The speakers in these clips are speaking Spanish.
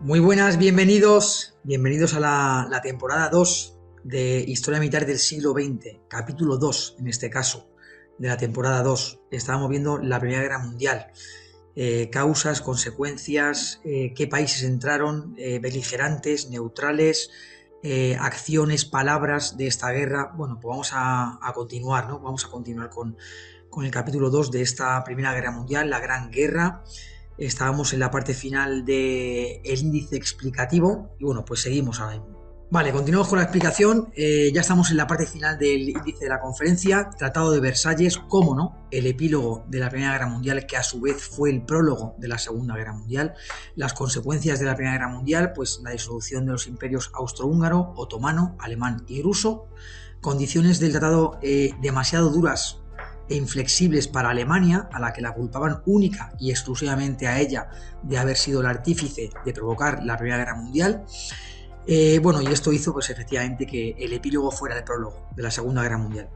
Muy buenas, bienvenidos a la temporada 2 de Historia Militar del siglo XX, capítulo 2 en este caso, de la temporada 2. Estábamos viendo la Primera Guerra Mundial, causas, consecuencias, qué países entraron, beligerantes, neutrales, acciones, palabras de esta guerra. Bueno, pues vamos a continuar, ¿no? Vamos a continuar con el capítulo 2 de esta Primera Guerra Mundial, la Gran Guerra. Estábamos en la parte final del índice explicativo y bueno, pues seguimos ahora mismo. Vale, continuamos con la explicación. Ya estamos en la parte final del índice de la conferencia, Tratado de Versalles, cómo no, el epílogo de la Primera Guerra Mundial, que a su vez fue el prólogo de la Segunda Guerra Mundial. Las consecuencias de la Primera Guerra Mundial, pues la disolución de los imperios austrohúngaro, otomano, alemán y ruso, condiciones del tratado demasiado duras e inflexibles para Alemania, a la que la culpaban única y exclusivamente a ella de haber sido el artífice de provocar la Primera Guerra Mundial. Bueno, y esto hizo pues efectivamente que el epílogo fuera el prólogo de la Segunda Guerra Mundial.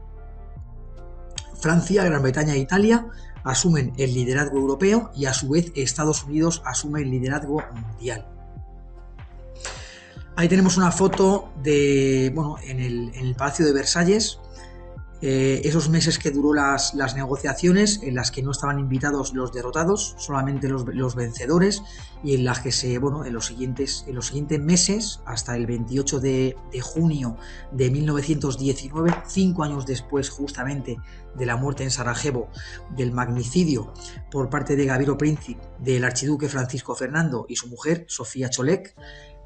Francia, Gran Bretaña e Italia asumen el liderazgo europeo y a su vez Estados Unidos asume el liderazgo mundial. Ahí tenemos una foto de, bueno, en el Palacio de Versalles. Esos meses que duró las negociaciones, en las que no estaban invitados los derrotados, solamente los vencedores, y en las que en los siguientes meses, hasta el 28 de junio de 1919, 5 años después justamente de la muerte en Sarajevo, del magnicidio por parte de Gavrilo Princip del archiduque Francisco Fernando y su mujer Sofía Cholek,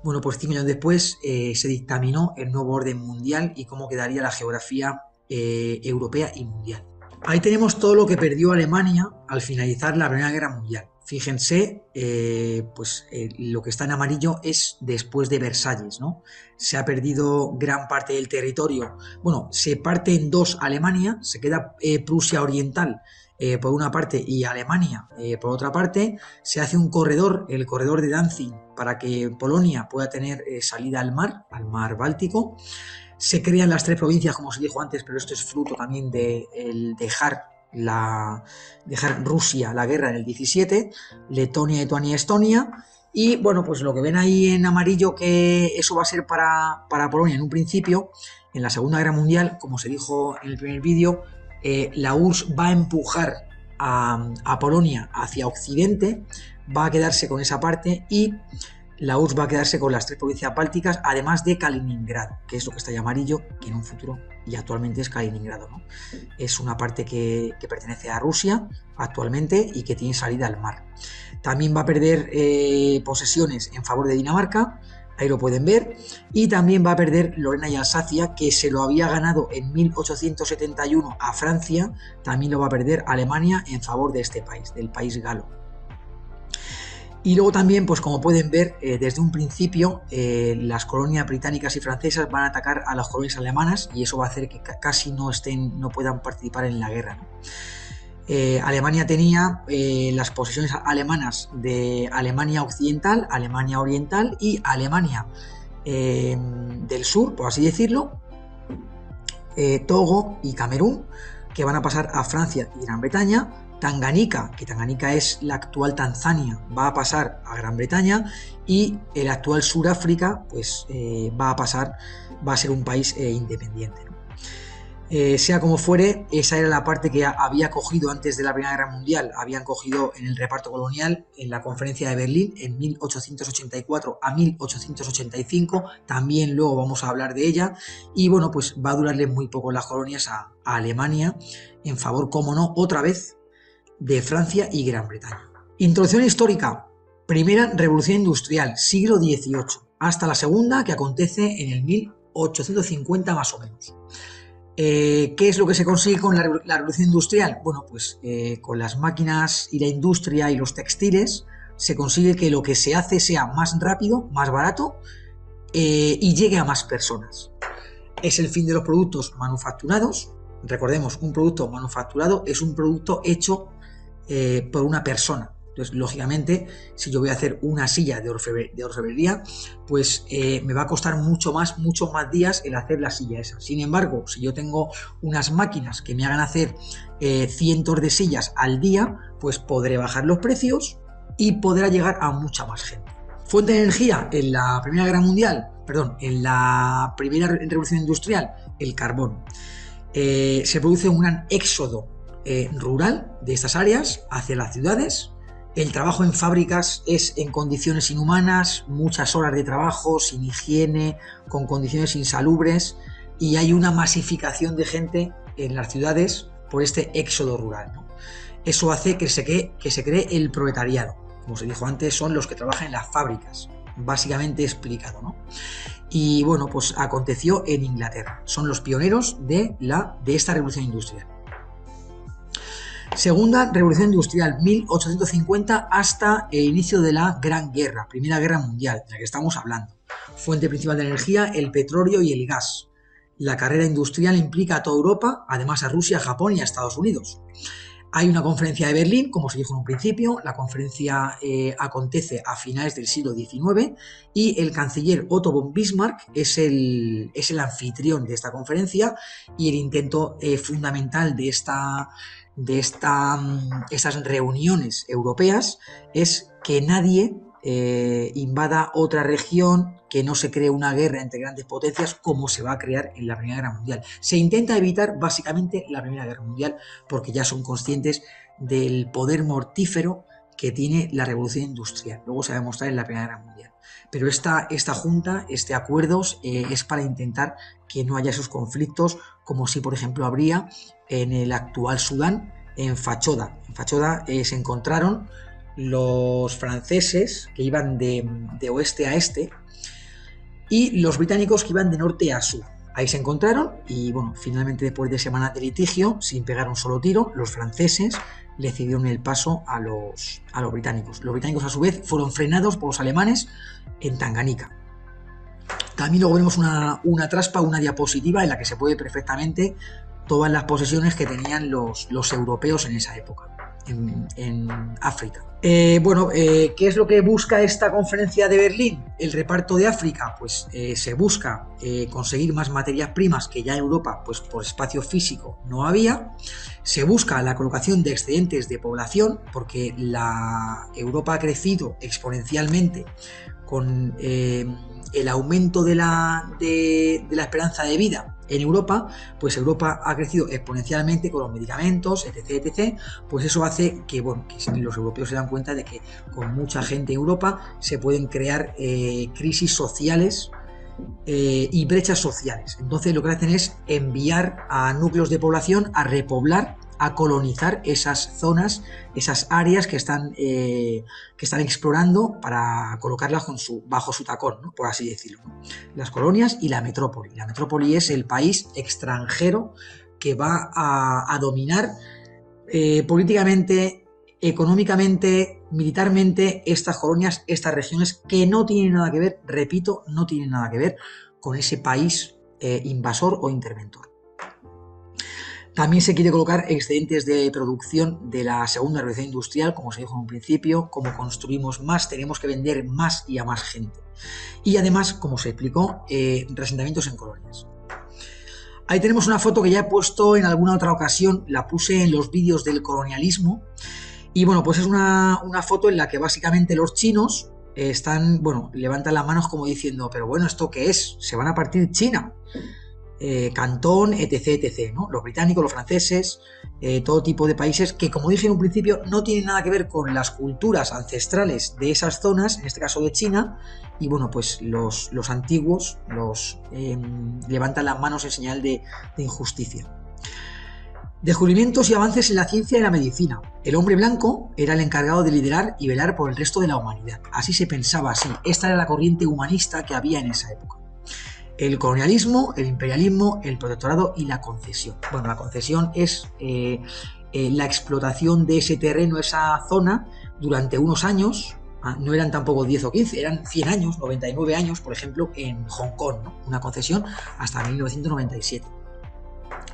bueno, pues 5 años después se dictaminó el nuevo orden mundial y cómo quedaría la geografía europea y mundial. Ahí tenemos todo lo que perdió Alemania al finalizar la Primera Guerra Mundial. Fíjense, lo que está en amarillo es después de Versalles, ¿no? Se ha perdido gran parte del territorio. Bueno, se parte en dos Alemania, se queda Prusia Oriental por una parte y Alemania por otra parte. Se hace un corredor, el corredor de Danzig, para que Polonia pueda tener salida al mar Báltico. Se crean las 3 provincias, como se dijo antes, pero esto es fruto también de dejar Rusia la guerra en el 17, Letonia, Lituania, Estonia. Y bueno, pues lo que ven ahí en amarillo, que eso va a ser para Polonia en un principio. En la Segunda Guerra Mundial, como se dijo en el primer vídeo, la URSS va a empujar a Polonia hacia Occidente, va a quedarse con esa parte y la URSS va a quedarse con las 3 provincias bálticas, además de Kaliningrado, que es lo que está ahí amarillo, que en un futuro y actualmente es Kaliningrado, ¿no? Es una parte que pertenece a Rusia actualmente y que tiene salida al mar. También va a perder posesiones en favor de Dinamarca, ahí lo pueden ver, y también va a perder Lorena y Alsacia, que se lo había ganado en 1871 a Francia, también lo va a perder Alemania en favor de este país, del país galo. Y luego también, pues como pueden ver, desde un principio las colonias británicas y francesas van a atacar a las colonias alemanas y eso va a hacer que casi no puedan participar en la guerra, ¿no? Alemania tenía las posesiones alemanas de Alemania Occidental, Alemania Oriental y Alemania del Sur, por así decirlo, Togo y Camerún, que van a pasar a Francia y Gran Bretaña. Tanganica, que Tanganica es la actual Tanzania, va a pasar a Gran Bretaña, y el actual Sudáfrica pues va a ser un país independiente, ¿no? Sea como fuere, esa era la parte que había cogido antes de la Primera Guerra Mundial, habían cogido en el reparto colonial en la conferencia de Berlín en 1884 a 1885, también luego vamos a hablar de ella, y bueno, pues va a durarle muy poco las colonias a Alemania, en favor, como no, otra vez, de Francia y Gran Bretaña. Introducción histórica. Primera revolución industrial, siglo XVIII, hasta la segunda, que acontece en el 1850 más o menos. ¿Qué es lo que se consigue con la revolución industrial? Bueno, pues con las máquinas y la industria y los textiles se consigue que lo que se hace sea más rápido, más barato y llegue a más personas. Es el fin de los productos manufacturados. Recordemos, un producto manufacturado es un producto hecho por una persona. Entonces, lógicamente, si yo voy a hacer una silla de orfebrería, pues me va a costar muchos más días el hacer la silla esa. Sin embargo, si yo tengo unas máquinas que me hagan hacer cientos de sillas al día, pues podré bajar los precios y podrá llegar a mucha más gente. Fuente de energía en la Primera Guerra Mundial, perdón, en la primera revolución industrial, el carbón. Se produce un gran éxodo rural de estas áreas hacia las ciudades. El trabajo en fábricas es en condiciones inhumanas, muchas horas de trabajo, sin higiene, con condiciones insalubres, y hay una masificación de gente en las ciudades por este éxodo rural, ¿no? Eso hace que se cree el proletariado. Como se dijo antes, son los que trabajan en las fábricas, básicamente explicado, ¿no? Y bueno, pues aconteció en Inglaterra. Son los pioneros de esta revolución industrial. Segunda revolución industrial, 1850 hasta el inicio de la Gran Guerra, Primera Guerra Mundial, de la que estamos hablando. Fuente principal de energía, el petróleo y el gas. La carrera industrial implica a toda Europa, además a Rusia, Japón y a Estados Unidos. Hay una conferencia de Berlín, como se dijo en un principio. La conferencia acontece a finales del siglo XIX y el canciller Otto von Bismarck es el anfitrión de esta conferencia, y el intento fundamental de estas reuniones europeas es que nadie invada otra región, que no se cree una guerra entre grandes potencias como se va a crear en la Primera Guerra Mundial. Se intenta evitar básicamente la Primera Guerra Mundial porque ya son conscientes del poder mortífero que tiene la revolución industrial. Luego se va a demostrar en la Primera Guerra Mundial. Pero esta junta, este acuerdo, es para intentar que no haya esos conflictos como si, por ejemplo, habría en el actual Sudán, en Fachoda. En Fachoda se encontraron los franceses que iban de oeste a este y los británicos que iban de norte a sur. Ahí se encontraron y bueno, finalmente después de semanas de litigio, sin pegar un solo tiro, los franceses le cedieron el paso a los británicos. Los británicos a su vez fueron frenados por los alemanes en Tanganica. También luego vemos una traspa, una diapositiva en la que se puede perfectamente todas las posesiones que tenían los europeos en esa época, en África. ¿Qué es lo que busca esta conferencia de Berlín? El reparto de África, pues se busca conseguir más materias primas que ya en Europa, pues por espacio físico no había. Se busca la colocación de excedentes de población, porque la Europa ha crecido exponencialmente con el aumento de la esperanza de vida en Europa, pues Europa ha crecido exponencialmente con los medicamentos, etc, etc. Pues eso hace que, bueno, que los europeos se dan cuenta de que con mucha gente en Europa se pueden crear crisis sociales y brechas sociales. Entonces lo que hacen es enviar a núcleos de población a repoblar, a colonizar esas zonas, esas áreas que están explorando para colocarlas bajo su tacón, ¿no? Por así decirlo, ¿no? Las colonias y la metrópoli. La metrópoli es el país extranjero que va a dominar políticamente, económicamente, militarmente estas colonias, estas regiones que no tienen nada que ver, repito, no tienen nada que ver con ese país invasor o interventor. También se quiere colocar excedentes de producción de la segunda revolución industrial, como se dijo en un principio. Como construimos más, tenemos que vender más y a más gente. Y además, como se explicó, reasentamientos en colonias. Ahí tenemos una foto que ya he puesto en alguna otra ocasión, la puse en los vídeos del colonialismo. Y bueno, pues es una foto en la que básicamente los chinos levantan las manos como diciendo, pero bueno, ¿esto qué es? Se van a partir China. Cantón, etc, etc, ¿no? Los británicos, los franceses, todo tipo de países que, como dije en un principio, no tienen nada que ver con las culturas ancestrales de esas zonas, en este caso de China, y bueno, pues los antiguos levantan las manos en señal de injusticia. Descubrimientos y avances en la ciencia y la medicina. El hombre blanco era el encargado de liderar y velar por el resto de la humanidad. Así se pensaba, así. Esta era la corriente humanista que había en esa época. El colonialismo, el imperialismo, el protectorado y la concesión. Bueno, la concesión es la explotación de ese terreno, esa zona, durante unos años. No eran tampoco 10 o 15, eran 100 años, 99 años, por ejemplo, en Hong Kong, ¿no? Una concesión hasta 1997.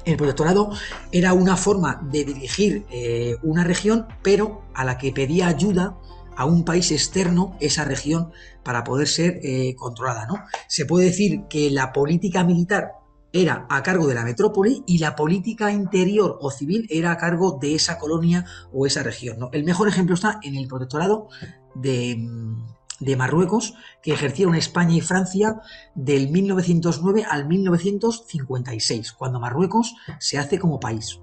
El protectorado era una forma de dirigir una región, pero a la que pedía ayuda a un país externo esa región para poder ser controlada, ¿no? Se puede decir que la política militar era a cargo de la metrópoli y la política interior o civil era a cargo de esa colonia o esa región, ¿no? El mejor ejemplo está en el protectorado de de Marruecos que ejercieron España y Francia del 1909 al 1956, cuando Marruecos se hace como país.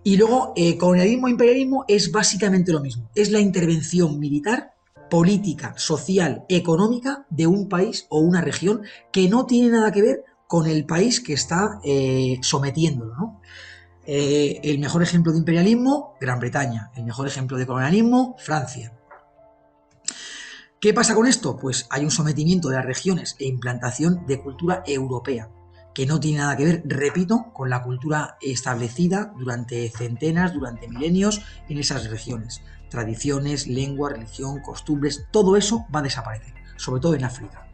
Y luego, colonialismo e imperialismo es básicamente lo mismo. Es la intervención militar, política, social, económica de un país o una región que no tiene nada que ver con el país que está sometiéndolo, ¿no? El mejor ejemplo de imperialismo, Gran Bretaña. El mejor ejemplo de colonialismo, Francia. ¿Qué pasa con esto? Pues hay un sometimiento de las regiones e implantación de cultura europea, que no tiene nada que ver, repito, con la cultura establecida durante centenas, durante milenios en esas regiones. Tradiciones, lengua, religión, costumbres, todo eso va a desaparecer, sobre todo en África.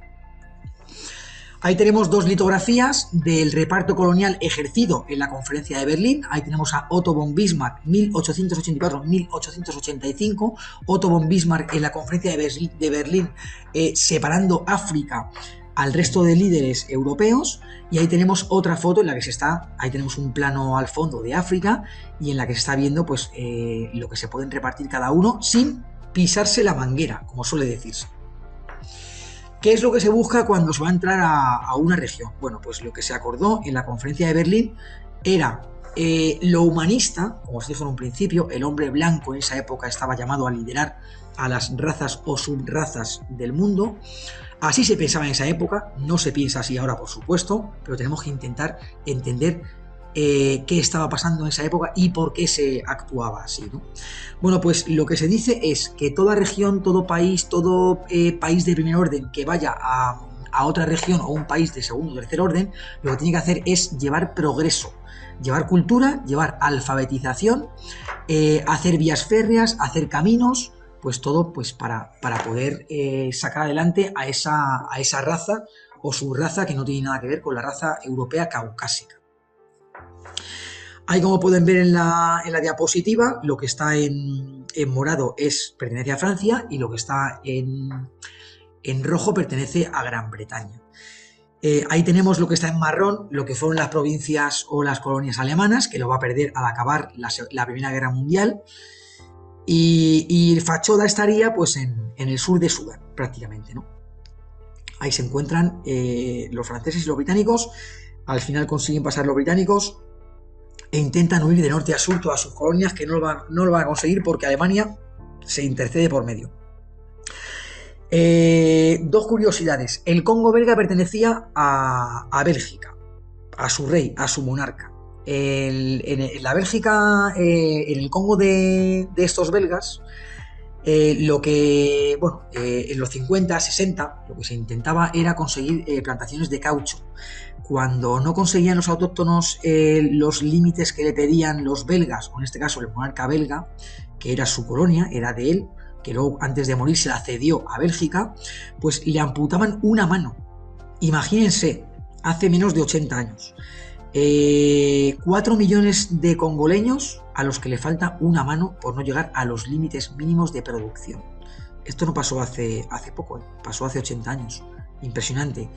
Ahí tenemos dos litografías del reparto colonial ejercido en la Conferencia de Berlín. Ahí tenemos a Otto von Bismarck, 1884-1885. Otto von Bismarck en la Conferencia de Berlín separando África al resto de líderes europeos. Y ahí tenemos otra foto en la que ahí tenemos un plano al fondo de África y en la que se está viendo pues lo que se pueden repartir cada uno sin pisarse la manguera, como suele decirse. ¿Qué es lo que se busca cuando se va a entrar a una región? Bueno, pues lo que se acordó en la Conferencia de Berlín era lo humanista, como os dije en un principio, el hombre blanco en esa época estaba llamado a liderar a las razas o subrazas del mundo. Así se pensaba en esa época, no se piensa así ahora, por supuesto, pero tenemos que intentar entender qué estaba pasando en esa época y por qué se actuaba así, ¿no? Bueno, pues lo que se dice es que toda región, todo país de primer orden que vaya a otra región o un país de segundo o tercer orden, lo que tiene que hacer es llevar progreso, llevar cultura, llevar alfabetización, hacer vías férreas, hacer caminos, pues todo pues para poder sacar adelante a esa raza o subraza que no tiene nada que ver con la raza europea caucásica. Ahí, como pueden ver en la diapositiva, lo que está en morado pertenece a Francia y lo que está en rojo pertenece a Gran Bretaña. Ahí tenemos lo que está en marrón, lo que fueron las provincias o las colonias alemanas, que lo va a perder al acabar la Primera Guerra Mundial. Y Fachoda estaría pues en el sur de Sudán, prácticamente, ¿no? Ahí se encuentran los franceses y los británicos. Al final consiguen pasar los británicos e intentan huir de norte a sur todas sus colonias, que no lo van a conseguir porque Alemania se intercede por medio. Dos curiosidades. El Congo belga pertenecía a Bélgica, a su rey, a su monarca. En la Bélgica, en el Congo de estos belgas, en los 50, 60, lo que se intentaba era conseguir plantaciones de caucho. Cuando no conseguían los autóctonos los límites que le pedían los belgas, o en este caso el monarca belga, que era su colonia, era de él, que luego antes de morir se la cedió a Bélgica, pues le amputaban una mano. Imagínense, hace menos de 80 años. 4 millones de congoleños a los que le falta una mano por no llegar a los límites mínimos de producción. Esto no pasó hace poco, pasó hace 80 años. Impresionante.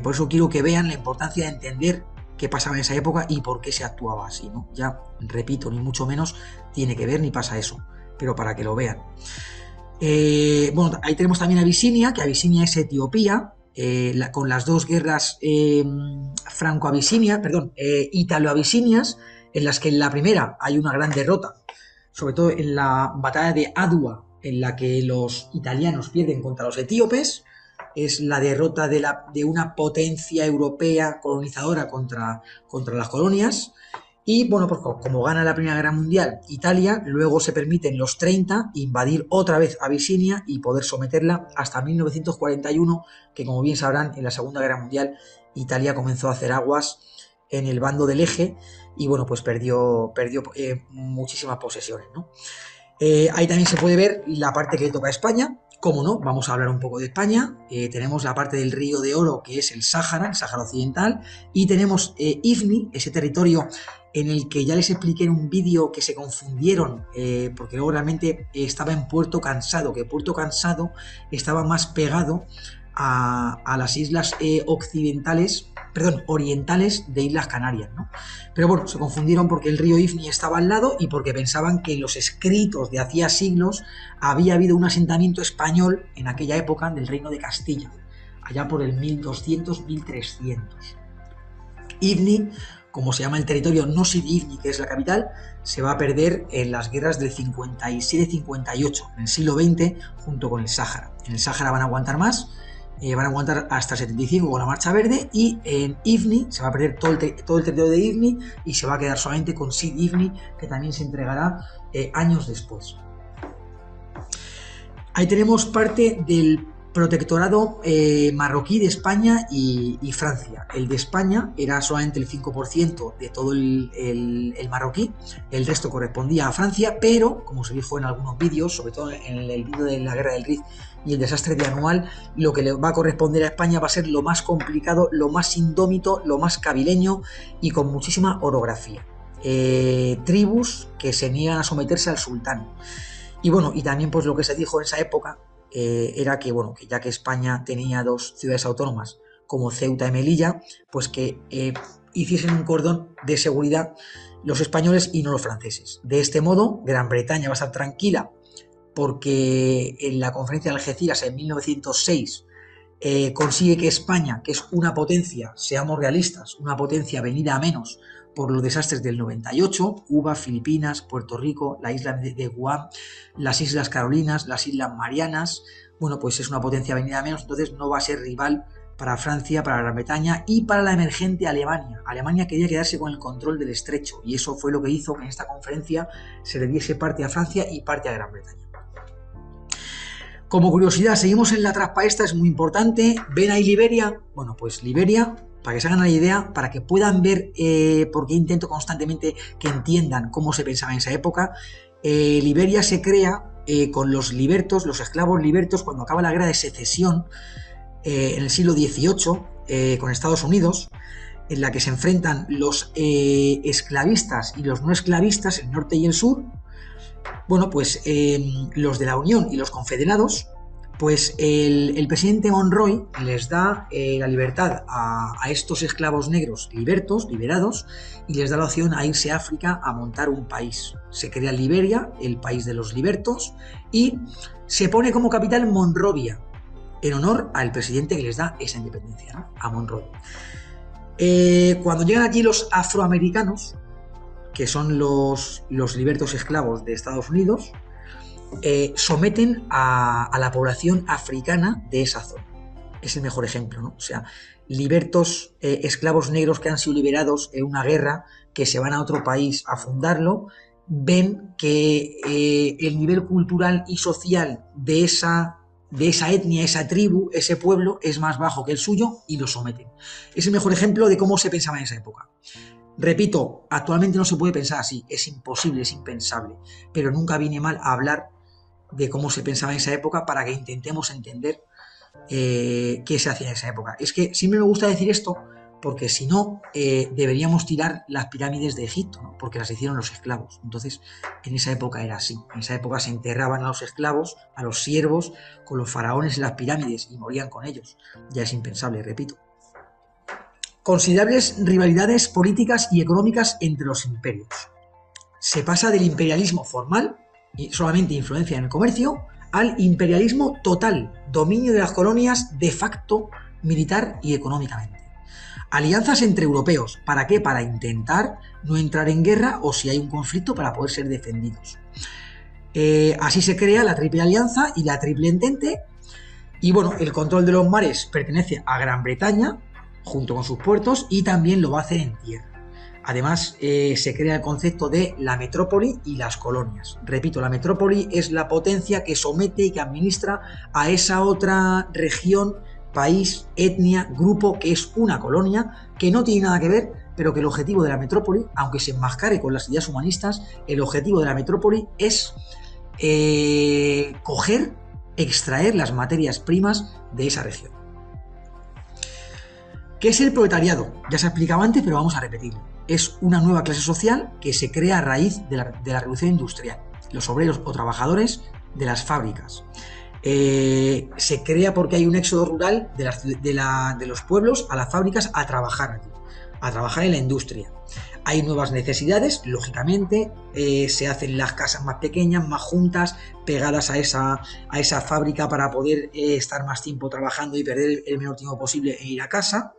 Por eso quiero que vean la importancia de entender qué pasaba en esa época y por qué se actuaba así, ¿no? Ya, repito, ni mucho menos tiene que ver ni pasa eso, pero para que lo vean. Ahí tenemos también Abisinia, que Abisinia es Etiopía, con las dos guerras ítalo-abisinias, en las que en la primera hay una gran derrota, sobre todo en la batalla de Adwa, en la que los italianos pierden contra los etíopes. Es la derrota de una potencia europea colonizadora contra las colonias. Y bueno, pues como gana la Primera Guerra Mundial Italia, luego se permite en los 30 invadir otra vez Abisinia y poder someterla hasta 1941, que como bien sabrán, en la Segunda Guerra Mundial Italia comenzó a hacer aguas en el bando del Eje y bueno, pues perdió muchísimas posesiones, ¿no? Ahí también se puede ver la parte que le toca a España. Cómo no, vamos a hablar un poco de España. Tenemos la parte del Río de Oro, que es el Sáhara Occidental, y tenemos Ifni, ese territorio en el que ya les expliqué en un vídeo que se confundieron, porque luego realmente estaba en Puerto Cansado, que Puerto Cansado estaba más pegado a las islas occidentales perdón, orientales de Islas Canarias, ¿no? Pero bueno, se confundieron porque el río Ifni estaba al lado y porque pensaban que en los escritos de hacía siglos había habido un asentamiento español en aquella época del Reino de Castilla, allá por el 1200-1300. Ifni, como se llama el territorio, no Sidi Ifni, que es la capital, se va a perder en las guerras del 57-58, en el siglo XX, junto con el Sáhara. En el Sáhara van a aguantar más, van a aguantar hasta el 75 con la Marcha Verde, y en Ifni se va a perder todo el territorio de Ifni y se va a quedar solamente con Sidi Ifni, que también se entregará años después. Ahí tenemos parte del protectorado marroquí de España y Francia. El de España era solamente el 5% de todo el marroquí, el resto correspondía a Francia, pero, como se dijo en algunos vídeos, sobre todo en el vídeo de la Guerra del Rif y el desastre de Anual, lo que le va a corresponder a España va a ser lo más complicado, lo más indómito, lo más cabileño y con muchísima orografía. Tribus que se niegan a someterse al sultán. Y bueno, y también pues lo que se dijo en esa época era que, bueno, que ya que España tenía dos ciudades autónomas como Ceuta y Melilla, pues que hiciesen un cordón de seguridad los españoles y no los franceses. De este modo, Gran Bretaña va a estar tranquila porque en la conferencia de Algeciras en 1906 consigue que España, que es una potencia, seamos realistas, una potencia venida a menos por los desastres del 98, Cuba, Filipinas, Puerto Rico, la isla de Guam, las Islas Carolinas, las Islas Marianas, bueno, pues es una potencia venida a menos, entonces no va a ser rival para Francia, para Gran Bretaña y para la emergente Alemania. Alemania quería quedarse con el control del estrecho y eso fue lo que hizo que en esta conferencia se le diese parte a Francia y parte a Gran Bretaña. Como curiosidad, seguimos en la trampa esta, es muy importante. ¿Ven ahí Liberia? Bueno, pues Liberia, para que se hagan una idea, para que puedan ver por qué intento constantemente que entiendan cómo se pensaba en esa época. Liberia se crea con los libertos, los esclavos libertos, cuando acaba la guerra de secesión en el siglo XVIII con Estados Unidos, en la que se enfrentan los esclavistas y los no esclavistas, el norte y el sur. Bueno, pues los de la Unión y los confederados, pues el presidente Monroe les da la libertad a estos esclavos negros liberados, y les da la opción a irse a África a montar un país. Se crea Liberia, el país de los libertos, y se pone como capital Monrovia, en honor al presidente que les da esa independencia, ¿no? A Monroe. Cuando llegan aquí los afroamericanos, que son los libertos esclavos de Estados Unidos, someten a la población africana de esa zona. Es el mejor ejemplo, ¿no? O sea, libertos esclavos negros que han sido liberados en una guerra, que se van a otro país a fundarlo, ven que el nivel cultural y social de esa etnia, esa tribu, ese pueblo es más bajo que el suyo y lo someten. Es el mejor ejemplo de cómo se pensaba en esa época. Repito, actualmente no se puede pensar así, es imposible, es impensable, pero nunca viene mal hablar de cómo se pensaba en esa época para que intentemos entender qué se hacía en esa época. Es que siempre me gusta decir esto porque si no, deberíamos tirar las pirámides de Egipto, ¿no? Porque las hicieron los esclavos. Entonces, en esa época era así. En esa época se enterraban a los esclavos, a los siervos, con los faraones en las pirámides y morían con ellos. Ya es impensable, repito. Considerables rivalidades políticas y económicas entre los imperios. Se pasa del imperialismo formal, y solamente influencia en el comercio, al imperialismo total, dominio de las colonias de facto, militar y económicamente. Alianzas entre europeos, ¿para qué? Para intentar no entrar en guerra o si hay un conflicto para poder ser defendidos. Así se crea la Triple Alianza y la Triple Entente, y bueno, el control de los mares pertenece a Gran Bretaña, junto con sus puertos, y también lo va a hacer en tierra. Además, se crea el concepto de la metrópoli y las colonias. Repito, la metrópoli es la potencia que somete y que administra a esa otra región, país, etnia, grupo, que es una colonia, que no tiene nada que ver, pero que el objetivo de la metrópoli, aunque se enmascare con las ideas humanistas, el objetivo de la metrópoli es extraer las materias primas de esa región. ¿Qué es el proletariado? Ya se ha explicado antes, pero vamos a repetirlo. Es una nueva clase social que se crea a raíz de la revolución industrial, los obreros o trabajadores de las fábricas. Se crea porque hay un éxodo rural de los pueblos a las fábricas a trabajar allí, a trabajar en la industria. Hay nuevas necesidades, lógicamente, se hacen las casas más pequeñas, más juntas, pegadas a esa fábrica para poder estar más tiempo trabajando y perder el menor tiempo posible en ir a casa.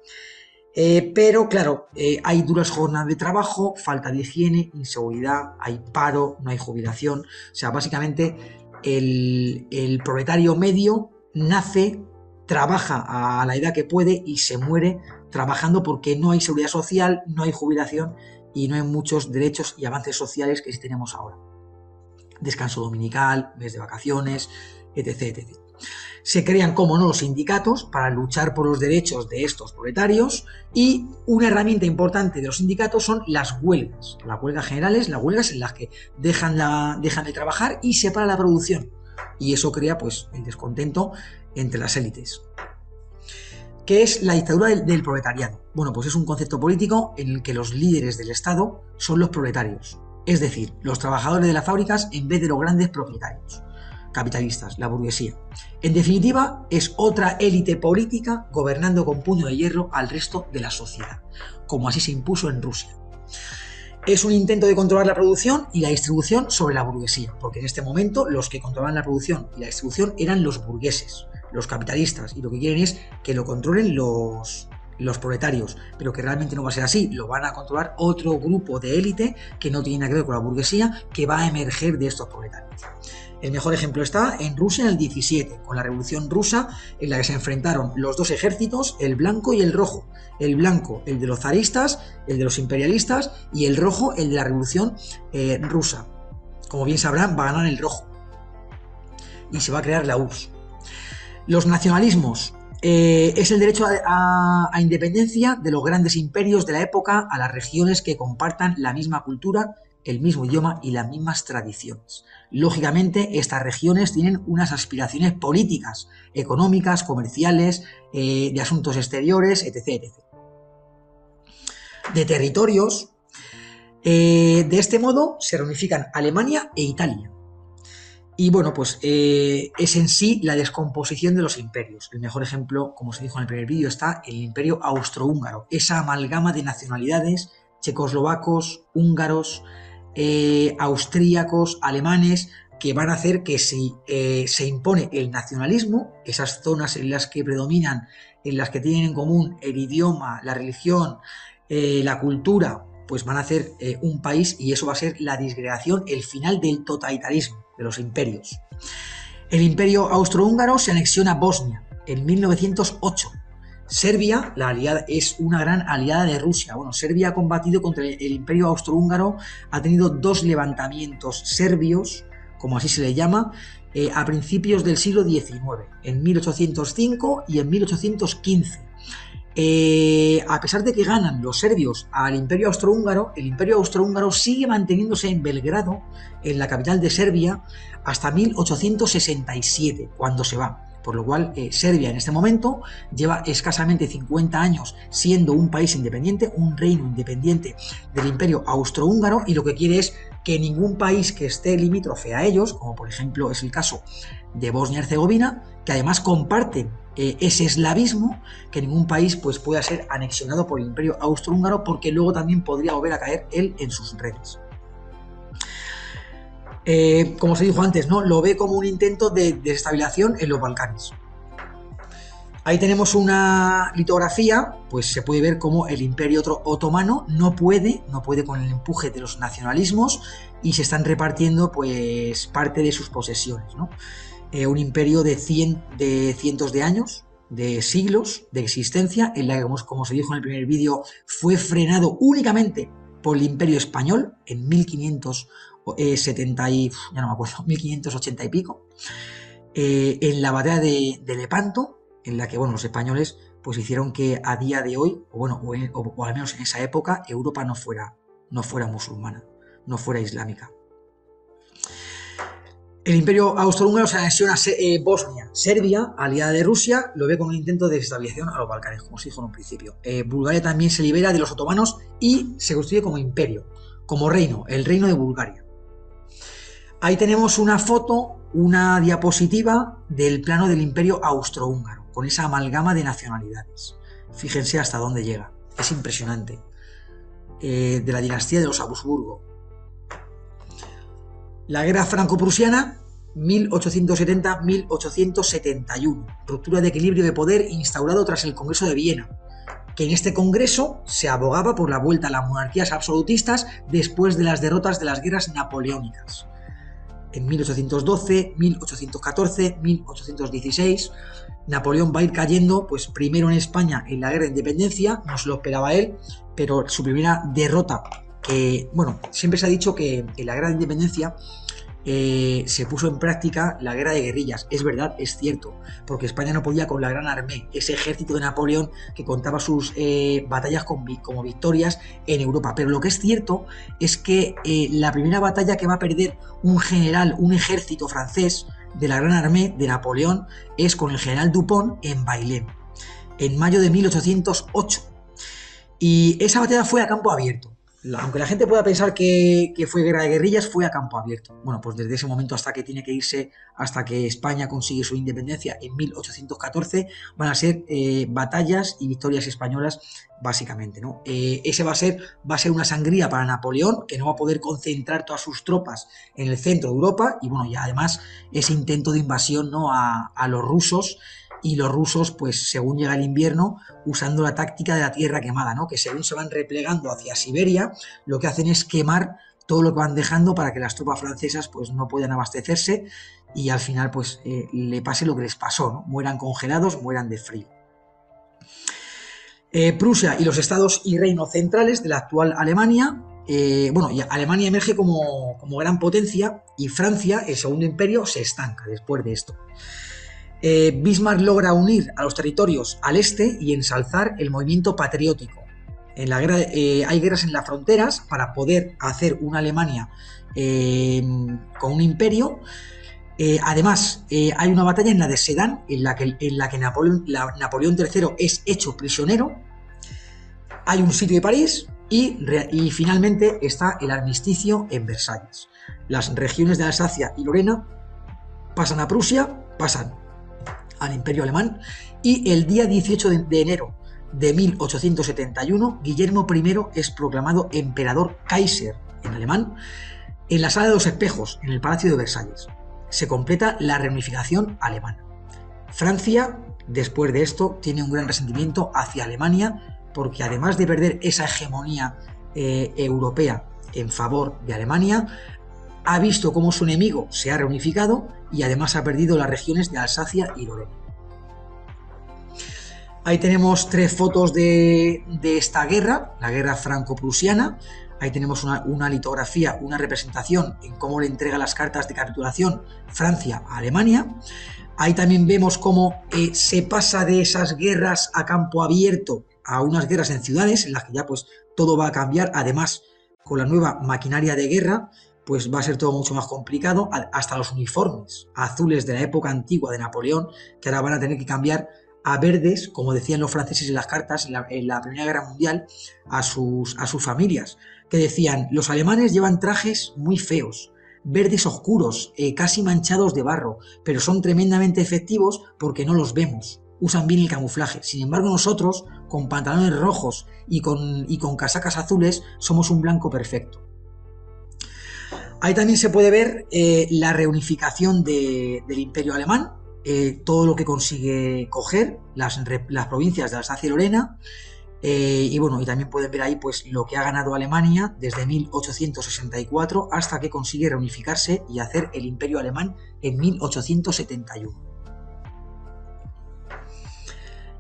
Pero claro, hay duras jornadas de trabajo, falta de higiene, inseguridad, hay paro, no hay jubilación. O sea, básicamente el proletario medio nace, trabaja a la edad que puede y se muere trabajando porque no hay seguridad social, no hay jubilación y no hay muchos derechos y avances sociales que sí tenemos ahora. Descanso dominical, mes de vacaciones, etc, etc. Se crean, como no, los sindicatos para luchar por los derechos de estos proletarios, y una herramienta importante de los sindicatos son las huelgas generales, las huelgas en las que dejan de trabajar y se para la producción, y eso crea pues el descontento entre las élites. ¿Qué es la dictadura del proletariado? Bueno, pues es un concepto político en el que los líderes del Estado son los proletarios, es decir, los trabajadores de las fábricas en vez de los grandes propietarios capitalistas, la burguesía. En definitiva, es otra élite política gobernando con puño de hierro al resto de la sociedad, como así se impuso en Rusia. Es un intento de controlar la producción y la distribución sobre la burguesía, porque en este momento los que controlaban la producción y la distribución eran los burgueses, los capitalistas, y lo que quieren es que lo controlen los proletarios, pero que realmente no va a ser así, lo van a controlar otro grupo de élite que no tiene nada que ver con la burguesía, que va a emerger de estos proletarios. El mejor ejemplo está en Rusia en el 17, con la Revolución Rusa, en la que se enfrentaron los dos ejércitos, el blanco y el rojo. El blanco, el de los zaristas, el de los imperialistas, y el rojo, el de la Revolución Rusa. Como bien sabrán, va a ganar el rojo. Y se va a crear la URSS. Los nacionalismos. Es el derecho a independencia de los grandes imperios de la época a las regiones que compartan la misma cultura, el mismo idioma y las mismas tradiciones. Lógicamente, estas regiones tienen unas aspiraciones políticas, económicas, comerciales, de asuntos exteriores, etc, etc. De territorios. De este modo se reunifican Alemania e Italia. Y bueno, pues es en sí la descomposición de los imperios. El mejor ejemplo, como se dijo en el primer vídeo, está el imperio austrohúngaro, esa amalgama de nacionalidades, checoslovacos, húngaros, austríacos, alemanes, que van a hacer que si se impone el nacionalismo, esas zonas en las que predominan, en las que tienen en común el idioma, la religión, la cultura, pues van a hacer un país, y eso va a ser la disgregación, el final del totalitarismo de los imperios. El imperio austrohúngaro se anexiona a Bosnia en 1908. Serbia, la aliada, es una gran aliada de Rusia. Bueno, Serbia ha combatido contra el imperio austrohúngaro, ha tenido dos levantamientos serbios, como así se le llama, a principios del siglo XIX, en 1805 y en 1815. A pesar de que ganan los serbios al imperio austrohúngaro, el imperio austrohúngaro sigue manteniéndose en Belgrado, en la capital de Serbia, hasta 1867, cuando se va. Por lo cual, Serbia en este momento lleva escasamente 50 años siendo un país independiente, un reino independiente del imperio austrohúngaro, y lo que quiere es que ningún país que esté limítrofe a ellos, como por ejemplo es el caso de Bosnia y Herzegovina, que además comparten ese eslavismo, que ningún país pues, pueda ser anexionado por el imperio austrohúngaro, porque luego también podría volver a caer él en sus redes. Como se dijo antes, ¿no? Lo ve como un intento de desestabilización en los Balcanes. Ahí tenemos una litografía, pues se puede ver cómo el imperio otomano no puede con el empuje de los nacionalismos, y se están repartiendo pues parte de sus posesiones, ¿no? Un imperio de cientos de años, de siglos de existencia, en la que, como se dijo en el primer vídeo, fue frenado únicamente por el imperio español en 1570 y, ya no me acuerdo, 1580 y pico, en la batalla de Lepanto, en la que bueno, los españoles pues hicieron que a día de hoy, o al menos en esa época, Europa no fuera musulmana, no fuera islámica. El imperio austrohúngaro se anexiona a Bosnia. Serbia, aliada de Rusia, lo ve como un intento de desestabilización a los Balcanes, como se dijo en un principio. Bulgaria también se libera de los otomanos y se construye como imperio, como reino, el reino de Bulgaria. Ahí tenemos una foto una diapositiva del plano del Imperio Austrohúngaro, con esa amalgama de nacionalidades. Fíjense hasta dónde llega. Es impresionante. De la dinastía de los Habsburgo. La guerra franco-prusiana, 1870-1871. Ruptura de equilibrio de poder instaurado tras el Congreso de Viena, que en este congreso se abogaba por la vuelta a las monarquías absolutistas después de las derrotas de las guerras napoleónicas. En 1812, 1814, 1816, Napoleón va a ir cayendo, pues primero en España en la guerra de independencia, no se lo esperaba él, pero su primera derrota, que, bueno, siempre se ha dicho que en la guerra de independencia se puso en práctica la guerra de guerrillas. Es verdad, es cierto, porque España no podía con la Gran Armée, ese ejército de Napoleón que contaba sus batallas como victorias en Europa. Pero lo que es cierto es que la primera batalla que va a perder un general, un ejército francés de la Gran Armée de Napoleón es con el general Dupont en Bailén, en mayo de 1808. Y esa batalla fue a campo abierto. Aunque la gente pueda pensar que fue guerra de guerrillas, fue a campo abierto. Bueno, pues desde ese momento hasta que tiene que irse, hasta que España consigue su independencia en 1814, van a ser batallas y victorias españolas, básicamente, ¿no? Ese va a ser una sangría para Napoleón, que no va a poder concentrar todas sus tropas en el centro de Europa, y bueno, y además ese intento de invasión, ¿no?, a los rusos. Y los rusos, pues según llega el invierno, usando la táctica de la tierra quemada, ¿no?, que según se van replegando hacia Siberia, lo que hacen es quemar todo lo que van dejando para que las tropas francesas pues no puedan abastecerse y al final pues le pase lo que les pasó, ¿no?, mueran congelados, mueran de frío. Prusia y los estados y reinos centrales de la actual Alemania. Bueno, y Alemania emerge como gran potencia y Francia, el segundo imperio, se estanca después de esto. Bismarck logra unir a los territorios al este y ensalzar el movimiento patriótico. En la guerra, hay guerras en las fronteras para poder hacer una Alemania con un imperio. Además, hay una batalla en la de Sedan en la que Napoleón III es hecho prisionero. Hay un sitio de París y finalmente está el armisticio en Versalles. Las regiones de Alsacia y Lorena pasan a Prusia, pasan al Imperio Alemán, y el día 18 de enero de 1871 Guillermo I es proclamado emperador Kaiser en alemán en la Sala de los Espejos, en el Palacio de Versalles. Se completa la reunificación alemana. Francia, después de esto, tiene un gran resentimiento hacia Alemania porque además de perder esa hegemonía europea en favor de Alemania, ha visto cómo su enemigo se ha reunificado y además ha perdido las regiones de Alsacia y Lorena. Ahí tenemos tres fotos de esta guerra, la guerra franco-prusiana. Ahí tenemos una litografía, una representación en cómo le entrega las cartas de capitulación Francia a Alemania. Ahí también vemos cómo se pasa de esas guerras a campo abierto a unas guerras en ciudades, en las que ya pues todo va a cambiar. Además, con la nueva maquinaria de guerra, pues va a ser todo mucho más complicado, hasta los uniformes azules de la época antigua de Napoleón, que ahora van a tener que cambiar a verdes, como decían los franceses en las cartas en la Primera Guerra Mundial, a sus familias, que decían: los alemanes llevan trajes muy feos, verdes oscuros, casi manchados de barro, pero son tremendamente efectivos porque no los vemos, usan bien el camuflaje. Sin embargo, nosotros, con pantalones rojos y con casacas azules, somos un blanco perfecto. Ahí también se puede ver la reunificación del Imperio Alemán, todo lo que consigue coger, las provincias de Alsacia y Lorena, y bueno, y también pueden ver ahí pues lo que ha ganado Alemania desde 1864 hasta que consigue reunificarse y hacer el Imperio Alemán en 1871.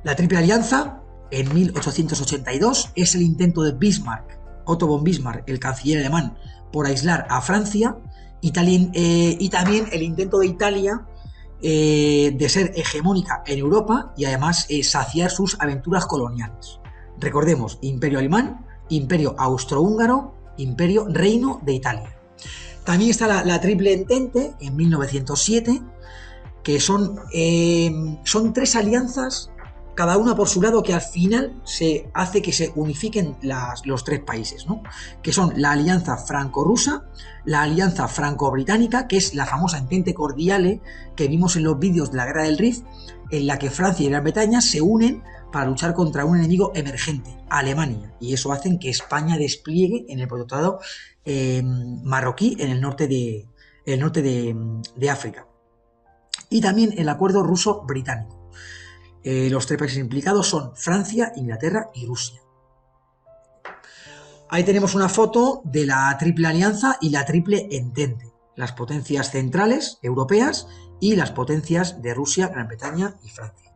La Triple Alianza, en 1882, es el intento de Bismarck, Otto von Bismarck, el canciller alemán, por aislar a Francia, y también el intento de Italia de ser hegemónica en Europa y además saciar sus aventuras coloniales. Recordemos: Imperio Alemán, Imperio Austrohúngaro, Reino de Italia. También está la Triple Entente en 1907, que son tres alianzas cada una por su lado, que al final se hace que se unifiquen los tres países, ¿no? Que son la alianza franco-rusa, la alianza franco-británica, que es la famosa Entente Cordiale que vimos en los vídeos de la Guerra del Rif, en la que Francia y Gran Bretaña se unen para luchar contra un enemigo emergente, Alemania, y eso hace que España despliegue en el protectorado marroquí en el norte de África. Y también el acuerdo ruso-británico. Los tres países implicados son Francia, Inglaterra y Rusia. Ahí tenemos una foto de la Triple Alianza y la Triple Entente, las potencias centrales europeas y las potencias de Rusia, Gran Bretaña y Francia.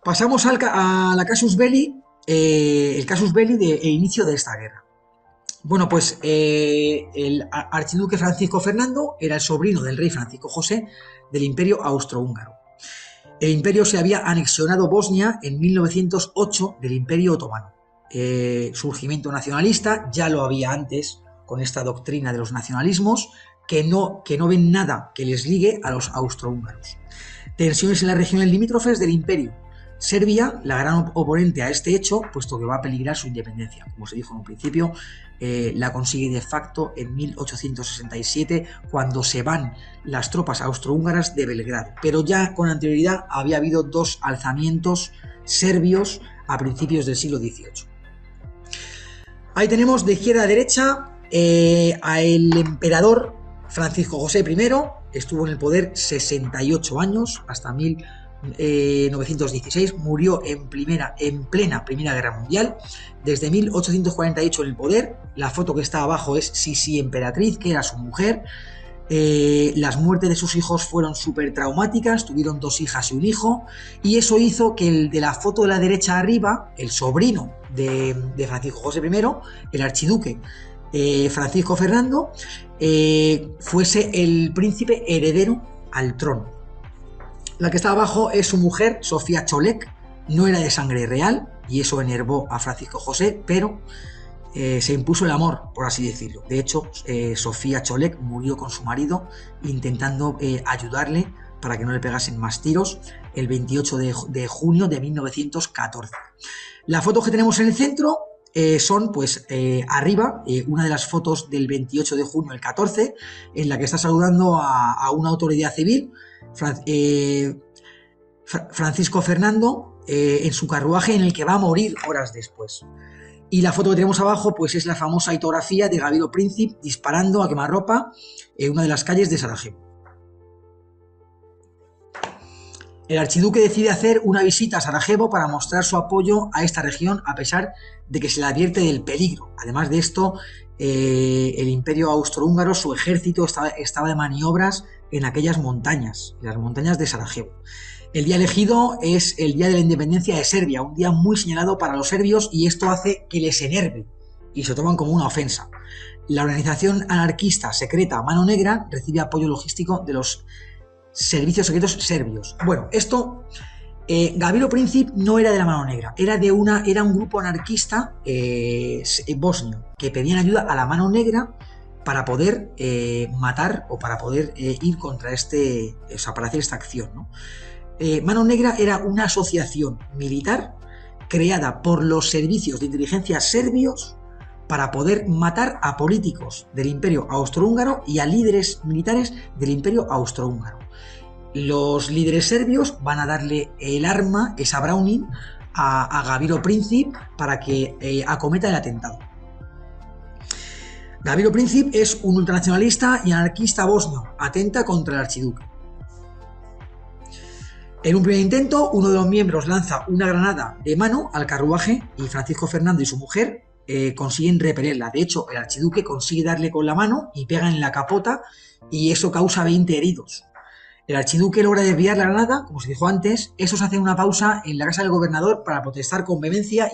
Pasamos a la Casus Belli, el Casus Belli del inicio de esta guerra. Bueno, pues el archiduque Francisco Fernando era el sobrino del rey Francisco José del Imperio Austrohúngaro. El imperio se había anexionado Bosnia en 1908 del Imperio Otomano. Surgimiento nacionalista, ya lo había antes con esta doctrina de los nacionalismos, que no ven nada que les ligue a los austrohúngaros. Tensiones en las regiones limítrofes del imperio. Serbia, la gran oponente a este hecho, puesto que va a peligrar su independencia. Como se dijo en un principio, la consigue de facto en 1867, cuando se van las tropas austrohúngaras de Belgrado. Pero ya con anterioridad había habido dos alzamientos serbios a principios del siglo XVIII. Ahí tenemos de izquierda a derecha al emperador Francisco José I. Estuvo en el poder 68 años, hasta 1916, murió en plena Primera Guerra Mundial. Desde 1848 en el poder. La foto que está abajo es Sisi Emperatriz, que era su mujer. Las muertes de sus hijos fueron súper traumáticas, tuvieron 2 hijas y un hijo, y eso hizo que el de la foto de la derecha arriba, el sobrino de Francisco José I, el archiduque Francisco Fernando, fuese el príncipe heredero al trono. La que está abajo es su mujer, Sofía Cholek. No era de sangre real y eso enervó a Francisco José, pero se impuso el amor, por así decirlo. De hecho, Sofía Cholek murió con su marido intentando ayudarle para que no le pegasen más tiros el 28 de junio de 1914. Las fotos que tenemos en el centro son, pues, arriba, una de las fotos del 28 de junio del 14, en la que está saludando a una autoridad civil, Francisco Fernando, en su carruaje, en el que va a morir horas después. Y la foto que tenemos abajo, pues, es la famosa litografía de Gavrilo Princip disparando a quemarropa en una de las calles de Sarajevo. El archiduque decide hacer una visita a Sarajevo para mostrar su apoyo a esta región, a pesar de que se le advierte del peligro. Además de esto, el imperio austrohúngaro, su ejército estaba de maniobras en aquellas montañas, en las montañas de Sarajevo. El día elegido es el día de la independencia de Serbia, un día muy señalado para los serbios, y esto hace que les enerve y se lo toman como una ofensa. La organización anarquista secreta Mano Negra recibe apoyo logístico de los servicios secretos serbios. Bueno, esto, Gavrilo Princip no era de la Mano Negra, era un grupo anarquista bosnio que pedían ayuda a la Mano Negra para poder matar o para poder ir contra o sea, para hacer esta acción, ¿no? Mano Negra era una asociación militar creada por los servicios de inteligencia serbios para poder matar a políticos del Imperio Austrohúngaro y a líderes militares del Imperio Austrohúngaro. Los líderes serbios van a darle el arma, esa Browning, a Gavrilo Princip para que acometa el atentado. Gavrilo Princip es un ultranacionalista y anarquista bosnio, atenta contra el archiduque. En un primer intento, uno de los miembros lanza una granada de mano al carruaje y Francisco Fernando y su mujer consiguen repelerla. De hecho, el archiduque consigue darle con la mano y pega en la capota, y eso causa 20 heridos. El archiduque logra desviar la granada, como se dijo antes. Esos hacen una pausa en la casa del gobernador para protestar con vehemencia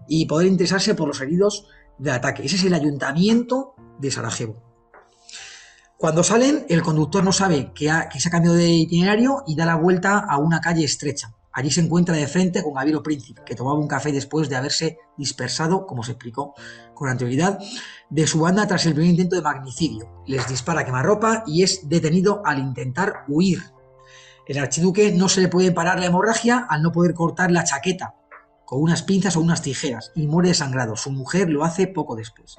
y poder interesarse por los heridos del ataque. Ese es el ayuntamiento de Sarajevo. Cuando salen, el conductor no sabe que se ha cambiado de itinerario y da la vuelta a una calle estrecha. Allí se encuentra de frente con Gavrilo Princip, que tomaba un café después de haberse dispersado, como se explicó con anterioridad, de su banda tras el primer intento de magnicidio. Les dispara a quemarropa y es detenido al intentar huir. El archiduque no se le puede parar la hemorragia al no poder cortar la chaqueta con unas pinzas o unas tijeras y muere desangrado. Su mujer lo hace poco después.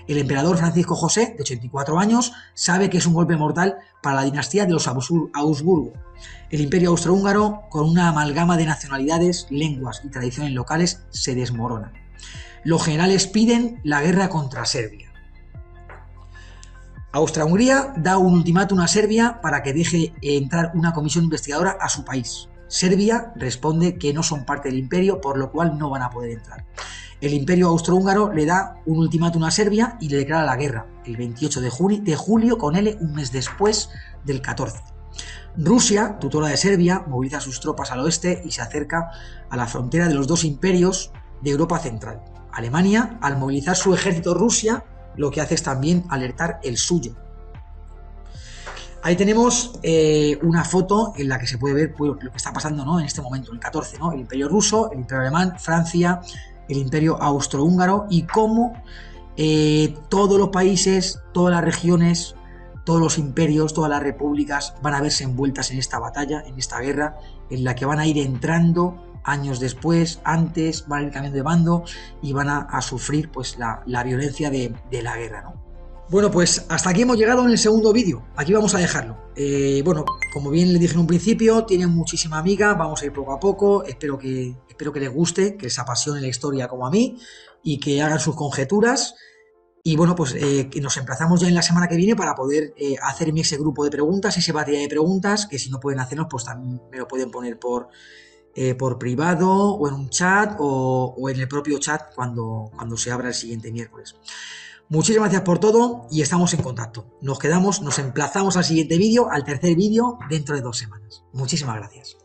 El emperador Francisco José, de 84 años, sabe que es un golpe mortal para la dinastía de los Habsburgo. El imperio austrohúngaro, con una amalgama de nacionalidades, lenguas y tradiciones locales, se desmorona. Los generales piden la guerra contra Serbia. Austria-Hungría da un ultimátum a Serbia para que deje entrar una comisión investigadora a su país. Serbia responde que no son parte del imperio, por lo cual no van a poder entrar. El imperio austrohúngaro le da un ultimátum a Serbia y le declara la guerra el 28 de julio, con L, un mes después del 14. Rusia, tutora de Serbia, moviliza sus tropas al oeste y se acerca a la frontera de los dos imperios de Europa Central. Alemania, al movilizar su ejército Rusia, lo que hace es también alertar el suyo. Ahí tenemos una foto en la que se puede ver pues, lo que está pasando, ¿no?, en este momento, el 14, ¿no? El imperio ruso, el imperio alemán, Francia, el imperio austrohúngaro y cómo todos los países, todas las regiones, todos los imperios, todas las repúblicas van a verse envueltas en esta batalla, en esta guerra, en la que van a ir entrando años después, antes, van a ir cambiando de bando y van a sufrir pues, la violencia de la guerra, ¿no? Bueno, pues hasta aquí hemos llegado en el segundo vídeo. Aquí vamos a dejarlo. Bueno, como bien les dije en un principio, tienen muchísima amiga. Vamos a ir poco a poco. Espero que les guste, que les apasione la historia como a mí y que hagan sus conjeturas. Y bueno, pues que nos emplazamos ya en la semana que viene para poder hacerme ese grupo de preguntas, ese batalla de preguntas, que si no pueden hacernos, pues también me lo pueden poner por privado o en un chat o en el propio chat cuando se abra el siguiente miércoles. Muchísimas gracias por todo y estamos en contacto. Nos emplazamos al siguiente vídeo, al tercer vídeo, dentro de 2 semanas. Muchísimas gracias.